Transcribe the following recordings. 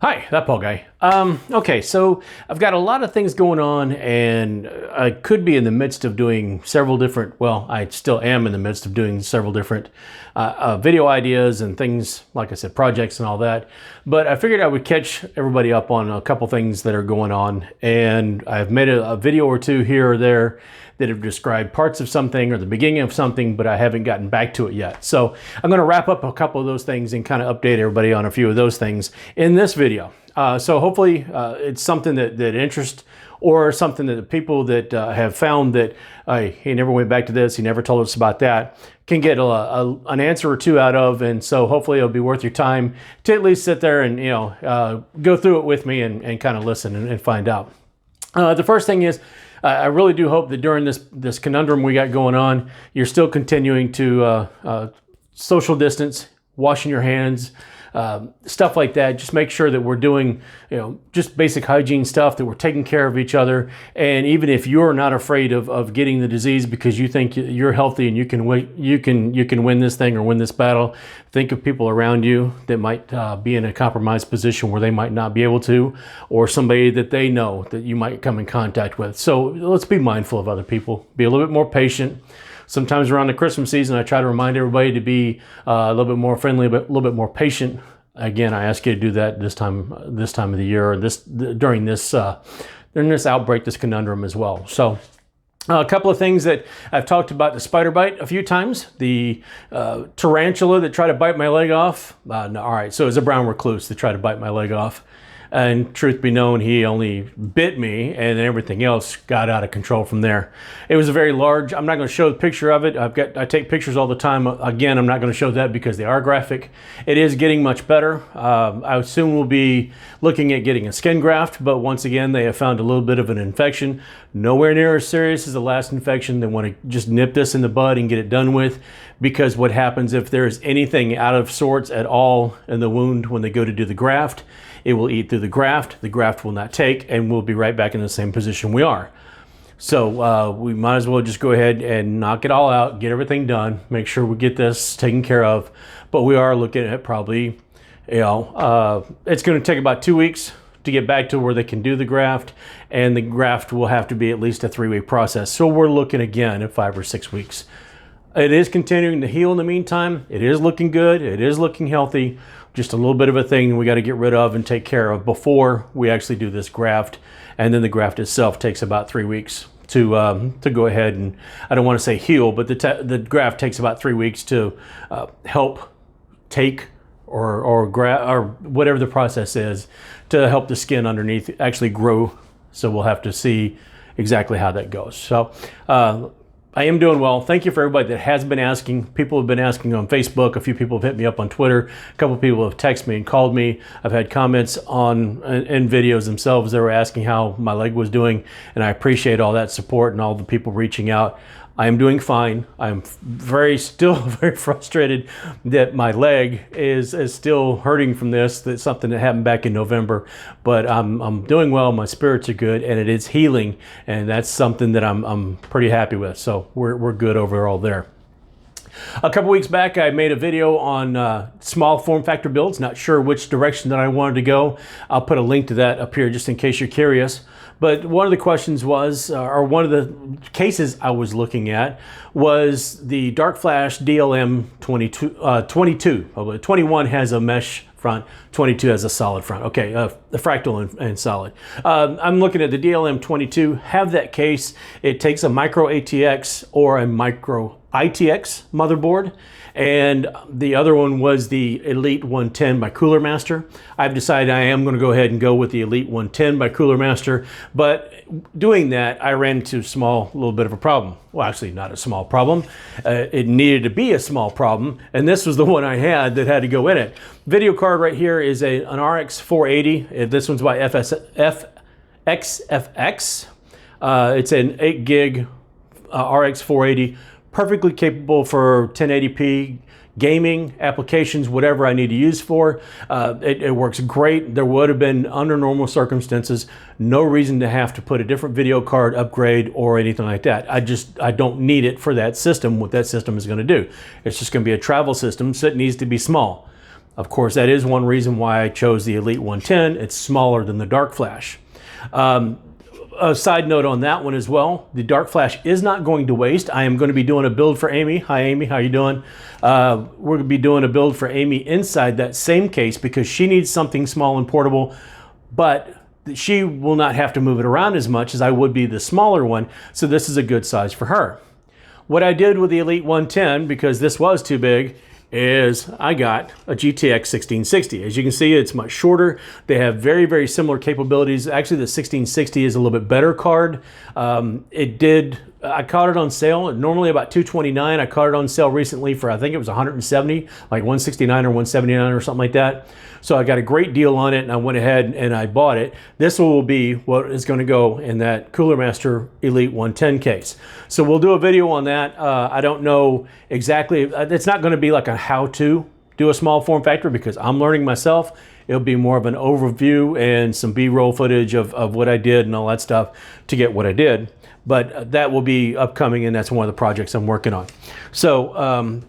Hi, ThatPaulGuy. Okay, so I've got a lot of things going on, and I could be in the midst of doing several different, well, I still am in the midst of doing several different video ideas and things, like I said, projects and all that. But I figured I would catch everybody up on a couple things that are going on, and I've made a video or two here or there that have described parts of something or the beginning of something, but I haven't gotten back to it yet. So I'm going to wrap up a couple of those things and kind of update everybody on a few of those things in this video. So hopefully it's something that interests, or something that the people that have found that he never went back to this, he never told us about that, can get an answer or two out of. And so hopefully it'll be worth your time to at least sit there and go through it with me and kind of listen and find out. The first thing is, I really do hope that during this conundrum we got going on, you're still continuing to social distance, washing your hands, stuff like that. Just make sure that we're doing, just basic hygiene stuff, that we're taking care of each other. And even if you're not afraid of getting the disease because you think you're healthy and you can win this thing or win this battle, think of people around you that might be in a compromised position where they might not be able to, or somebody that they know that you might come in contact with. So let's be mindful of other people, be a little bit more patient. Sometimes around the Christmas season, I try to remind everybody to be a little bit more friendly, but a little bit more patient. Again, I ask you to do that this time of the year, or during this outbreak, this conundrum as well. So a couple of things that I've talked about: the spider bite a few times, the tarantula that tried to bite my leg off. No, all right, so it was a brown recluse that tried to bite my leg off. And truth be known, he only bit me, and everything else got out of control from there. It was a very large, I'm not going to show the picture of it. I take pictures all the time. Again, I'm not going to show that because they are graphic. It is getting much better. I soon will be looking at getting a skin graft, but once again, they have found a little bit of an infection. Nowhere near as serious as the last infection. They want to just nip this in the bud and get it done with, because what happens if there's anything out of sorts at all in the wound when they go to do the graft, it will eat through the graft will not take, and we'll be right back in the same position we are. So we might as well just go ahead and knock it all out, get everything done, make sure we get this taken care of. But we are looking at probably, it's going to take about 2 weeks to get back to where they can do the graft, and the graft will have to be at least a 3-week process. So we're looking again at 5 or 6 weeks. It is continuing to heal in the meantime. It is looking good. It is looking healthy. Just a little bit of a thing we got to get rid of and take care of before we actually do this graft. And then the graft itself takes about 3 weeks to go ahead and, I don't want to say heal, but the graft takes about 3 weeks to help take or whatever the process is, to help the skin underneath actually grow. So we'll have to see exactly how that goes. So I am doing well. Thank you for everybody that has been asking. People have been asking on Facebook. A few people have hit me up on Twitter. A couple of people have texted me and called me. I've had comments in videos themselves that were asking how my leg was doing, and I appreciate all that support and all the people reaching out. I am doing fine. I'm still very frustrated that my leg is still hurting from this. That's something that happened back in November, but I'm doing well. My spirits are good, and it is healing, and that's something that I'm pretty happy with. So we're good overall there. A couple weeks back, I made a video on small form factor builds. Not sure which direction that I wanted to go. I'll put a link to that up here just in case you're curious. But one of the questions was, or one of the cases I was looking at, was the Dark Flash DLM 22. 21 has a mesh front, 22 has a solid front. Okay, the fractal and solid. I'm looking at the DLM 22. Have that case. It takes a micro ATX or a micro ITX motherboard, and the other one was the Elite 110 by Cooler Master. I've decided I am going to go ahead and go with the Elite 110 by Cooler Master, but doing that, I ran into a little bit of a problem. Well, actually not a small problem. It needed to be a small problem, and this was the one I had that had to go in it. Video card right here is an RX 480. This one's by XFX. It's an 8 gig RX 480. Perfectly capable for 1080p gaming applications, whatever I need to use for. It works great. There would have been, under normal circumstances, no reason to have to put a different video card upgrade or anything like that. I don't need it for that system, what that system is going to do. It's just going to be a travel system, so it needs to be small. Of course, that is one reason why I chose the Elite 110. It's smaller than the Dark Flash. A side note on that one as well, the Dark Flash is not going to waste. I am going to be doing a build for Amy. Hi Amy, how you doing? We're going to be doing a build for Amy inside that same case because she needs something small and portable, but she will not have to move it around as much as I would be the smaller one, so this is a good size for her. What I did with the Elite 110, because this was too big, is I got a GTX 1660. As you can see, it's much shorter. They have very, very similar capabilities. Actually, the 1660 is a little bit better card. I caught it on sale, normally about $229. I caught it on sale recently for, I think it was 170, like 169 or 179 or something like that. So I got a great deal on it and I went ahead and I bought it. This will be what is going to go in that Cooler Master Elite 110 case. So we'll do a video on that. I don't know exactly, it's not going to be like a how to do a small form factor because I'm learning myself. It'll be more of an overview and some B-roll footage of what I did and all that stuff to get what I did. But that will be upcoming, and that's one of the projects I'm working on. So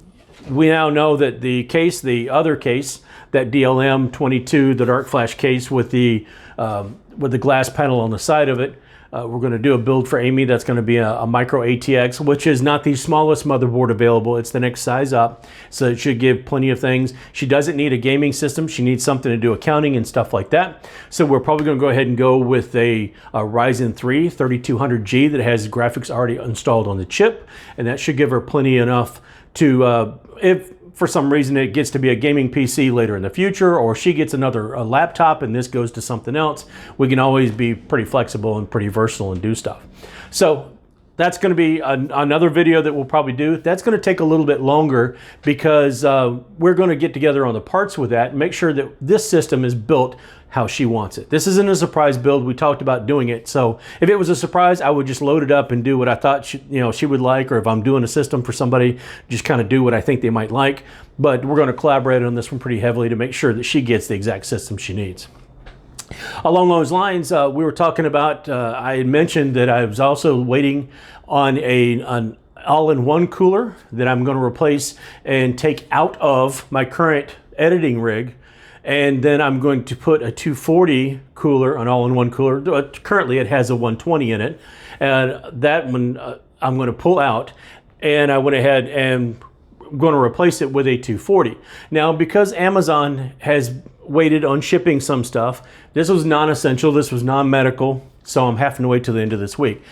we now know that the case, the other case, that DLM 22, the Dark Flash case with the glass panel on the side of it, we're going to do a build for Amy. That's going to be a micro ATX, which is not the smallest motherboard available. It's the next size up, so it should give plenty of things. She doesn't need a gaming system. She needs something to do accounting and stuff like that. So we're probably going to go ahead and go with a Ryzen 3 3200G that has graphics already installed on the chip, and that should give her plenty enough to, if for some reason it gets to be a gaming PC later in the future, or she gets another laptop and this goes to something else, we can always be pretty flexible and pretty versatile and do stuff. So that's going to be another video that we'll probably do. That's going to take a little bit longer because we're going to get together on the parts with that and make sure that this system is built how she wants it. This isn't a surprise build. We talked about doing it. So if it was a surprise, I would just load it up and do what I thought she would like, or if I'm doing a system for somebody, just kind of do what I think they might like. But we're going to collaborate on this one pretty heavily to make sure that she gets the exact system she needs. Along those lines, we were talking about, I had mentioned that I was also waiting on an all-in-one cooler that I'm going to replace and take out of my current editing rig. And then I'm going to put a 240 cooler, an all-in-one cooler. Currently it has a 120 in it. And that one I'm going to pull out. And I went ahead and I'm going to replace it with a 240. Now, because Amazon has waited on shipping some stuff, this was non-essential, this was non-medical, so I'm having to wait till the end of this week.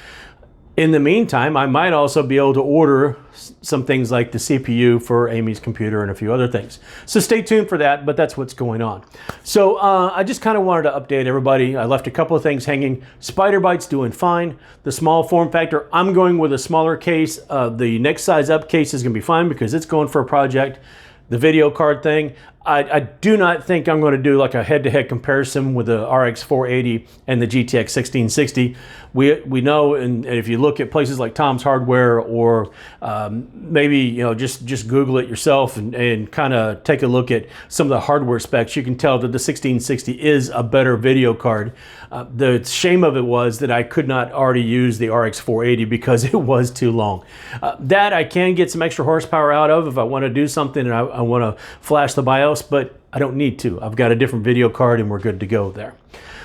In the meantime, I might also be able to order some things like the CPU for Amy's computer and a few other things. So stay tuned for that, but that's what's going on. So I just kind of wanted to update everybody. I left a couple of things hanging. SpiderBite's doing fine. The small form factor, I'm going with a smaller case. The next size up case is going to be fine because it's going for a project. The video card thing, I do not think I'm going to do like a head-to-head comparison with the RX 480 and the GTX 1660. We know, and if you look at places like Tom's Hardware, or maybe just Google it yourself and kind of take a look at some of the hardware specs, you can tell that the 1660 is a better video card. The shame of it was that I could not already use the RX 480 because it was too long. That I can get some extra horsepower out of if I want to do something and I want to flash the BIOS, but I don't need to. I've got a different video card and we're good to go there.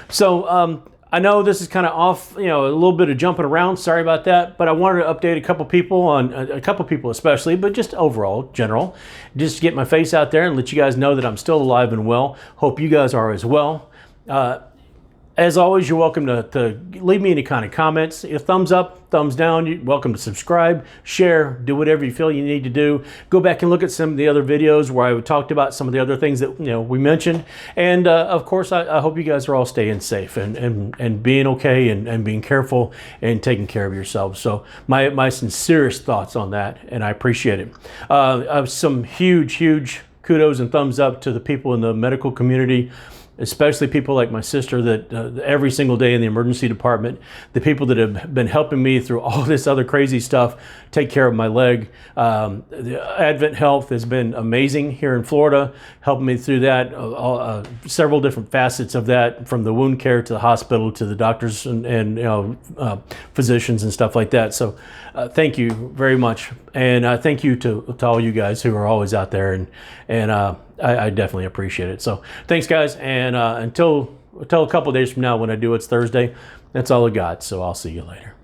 So I know this is kind of off, a little bit of jumping around. Sorry about that, but I wanted to update a couple people on a couple people especially, but just overall, general, just to get my face out there and let you guys know that I'm still alive and well. Hope you guys are as well. As always, you're welcome to leave me any kind of comments. A thumbs up, thumbs down, you're welcome to subscribe, share, do whatever you feel you need to do. Go back and look at some of the other videos where I talked about some of the other things that we mentioned. And of course, I hope you guys are all staying safe and being okay and being careful and taking care of yourselves. So my sincerest thoughts on that, and I appreciate it. Some huge kudos and thumbs up to the people in the medical community, especially people like my sister that every single day in the emergency department, the people that have been helping me through all this other crazy stuff, take care of my leg. The Advent Health has been amazing here in Florida, helping me through that, several different facets of that, from the wound care to the hospital to the doctors and physicians and stuff like that. So thank you very much. And thank you to all you guys who are always out there and I definitely appreciate it. So thanks, guys. And until a couple days from now when I do, it's Thursday. That's all I got. So I'll see you later.